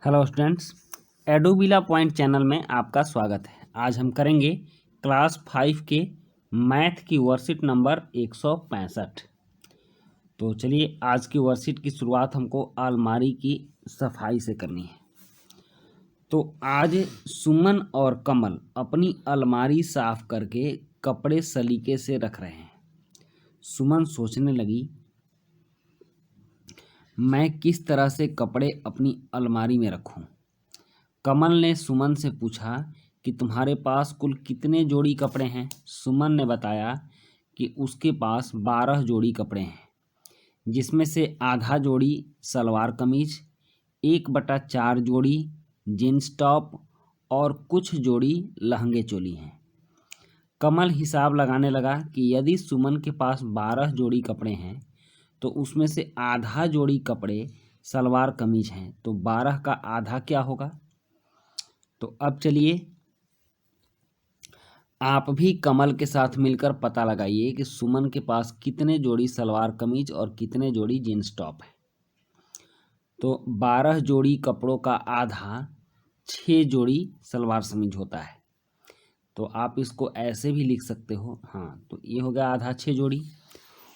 Hello students, एडोबिला point channel में आपका स्वागत है। आज हम करेंगे क्लास 5 के मैथ की वर्कशीट नंबर 165। तो चलिए, आज की वर्कशीट की शुरुआत हमको अलमारी की सफाई से करनी है। तो आज सुमन और कमल अपनी अलमारी साफ करके कपड़े सलीके से रख रहे हैं। सुमन सोचने लगी, मैं किस तरह से कपड़े अपनी अलमारी में रखूं। कमल ने सुमन से पूछा कि तुम्हारे पास कुल कितने जोड़ी कपड़े हैं। सुमन ने बताया कि उसके पास 12 जोड़ी कपड़े हैं, जिसमें से आधा जोड़ी सलवार कमीज, 1/4 जोड़ी जीन्स टॉप और कुछ जोड़ी लहंगे चोली हैं। कमल हिसाब लगाने लगा कि यदि सुमन के पास 12 जोड़ी कपड़े हैं तो उसमें से आधा जोड़ी कपड़े सलवार कमीज हैं, तो 12 का आधा क्या होगा। तो अब चलिए, आप भी कमल के साथ मिलकर पता लगाइए कि सुमन के पास कितने जोड़ी सलवार कमीज और कितने जोड़ी जीन्स टॉप है। तो 12 जोड़ी कपड़ों का आधा 6 जोड़ी सलवार कमीज होता है। तो आप इसको ऐसे भी लिख सकते हो। हाँ, तो ये हो गया आधा 6 जोड़ी,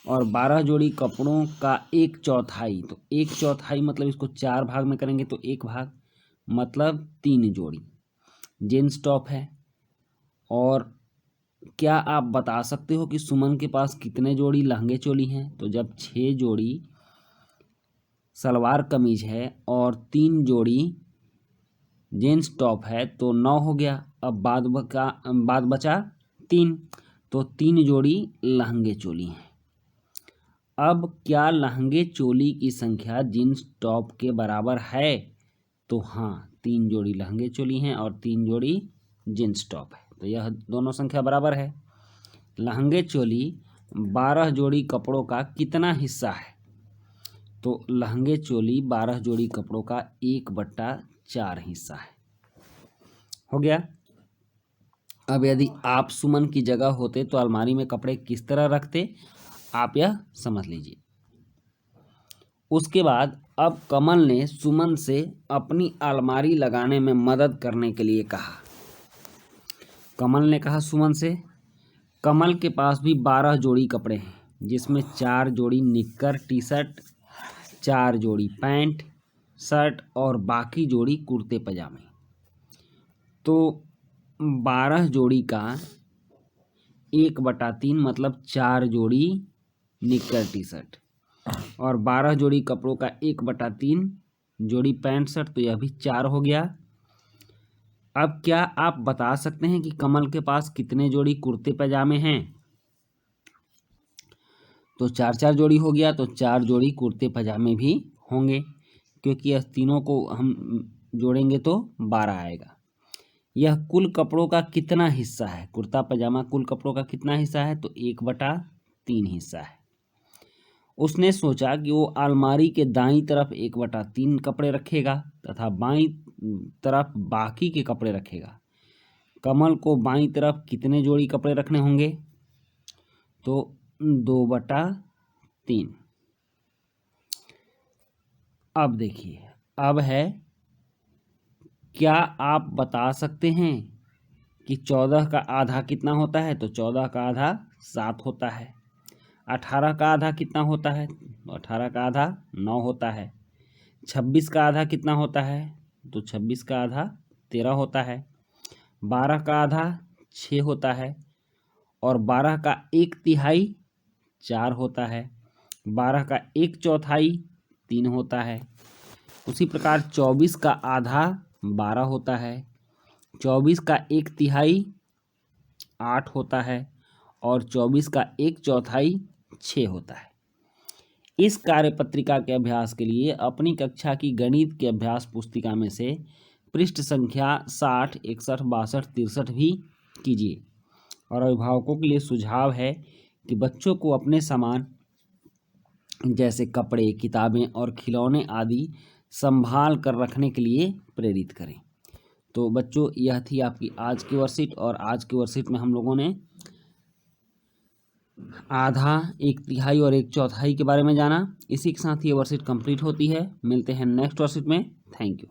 और 12 जोड़ी कपड़ों का 1/4, तो 1/4 मतलब इसको 4 भाग में करेंगे तो 1 भाग मतलब 3 जोड़ी जीन्स टॉप है। और क्या आप बता सकते हो कि सुमन के पास कितने जोड़ी लहंगे चोली हैं। तो जब 6 जोड़ी सलवार कमीज है और 3 जोड़ी जीन्स टॉप है तो 9 हो गया। अब बाद बचा 3, तो 3 जोड़ी लहंगे चोली हैं। अब क्या लहंगे चोली की संख्या जीन्स टॉप के बराबर है। तो हाँ, 3 जोड़ी लहंगे चोली हैं और 3 जोड़ी जीन्स टॉप है, तो यह दोनों संख्या बराबर है। लहंगे चोली 12 जोड़ी कपड़ों का कितना हिस्सा है। तो लहंगे चोली 12 जोड़ी कपड़ों का 1/4 हिस्सा है। हो गया। अब यदि आप सुमन की जगह होते तो अलमारी में कपड़े किस तरह रखते, आप यह समझ लीजिए। उसके बाद अब कमल ने सुमन से अपनी अलमारी लगाने में मदद करने के लिए कहा। कमल ने कहा सुमन से, कमल के पास भी 12 जोड़ी कपड़े हैं, जिसमें 4 जोड़ी निक्कर टी शर्ट, 4 जोड़ी पैंट शर्ट और बाकी जोड़ी कुर्ते पजामे। तो 12 जोड़ी का 1/3 मतलब 4 जोड़ी निक्कर टी शर्ट, और 12 जोड़ी कपड़ों का 1/3 जोड़ी पैंट शर्ट, तो यह भी 4 हो गया। अब क्या आप बता सकते हैं कि कमल के पास कितने जोड़ी कुर्ते पजामे हैं। तो 4-4 जोड़ी हो गया, तो 4 जोड़ी कुर्ते पजामे भी होंगे, क्योंकि यह तीनों को हम जोड़ेंगे तो 12 आएगा। यह कुल कपड़ों का कितना हिस्सा है। कुर्ता पजामा कुल कपड़ों का कितना हिस्सा है, तो 1/3 हिस्सा है। उसने सोचा कि वो अलमारी के दाईं तरफ 1/3 कपड़े रखेगा तथा बाईं तरफ बाकी के कपड़े रखेगा। कमल को बाईं तरफ कितने जोड़ी कपड़े रखने होंगे। तो 2/3। अब देखिए, अब है, क्या आप बता सकते हैं कि 14 का आधा कितना होता है। तो 14 का आधा 7 होता है। 18 का आधा कितना होता है। तो 18 का आधा 9 होता है। 26 का आधा कितना होता है। तो 26 का आधा 13 होता है। 12 का आधा 6 होता है, और 12 का 1/3 4 होता है। 12 का 1/4 3 होता है। उसी प्रकार 24 का आधा 12 होता है। 24 का 1/3 8 होता है, और 24 का 1/4 6 होता है। इस कार्यपत्रिका के अभ्यास के लिए अपनी कक्षा की गणित के अभ्यास पुस्तिका में से पृष्ठ संख्या 60, 61, 62, 63 भी कीजिए। और अभिभावकों के लिए सुझाव है कि बच्चों को अपने सामान जैसे कपड़े, किताबें और खिलौने आदि संभाल कर रखने के लिए प्रेरित करें। तो बच्चों, यह थी आपकी आज की वर्कशीट, और आज की वर्कशीट में हम लोगों ने आधा, 1/3 और 1/4 के बारे में जाना। इसी के साथ ये वर्कशीट कंप्लीट होती है। मिलते हैं नेक्स्ट वर्कशीट में। Thank you.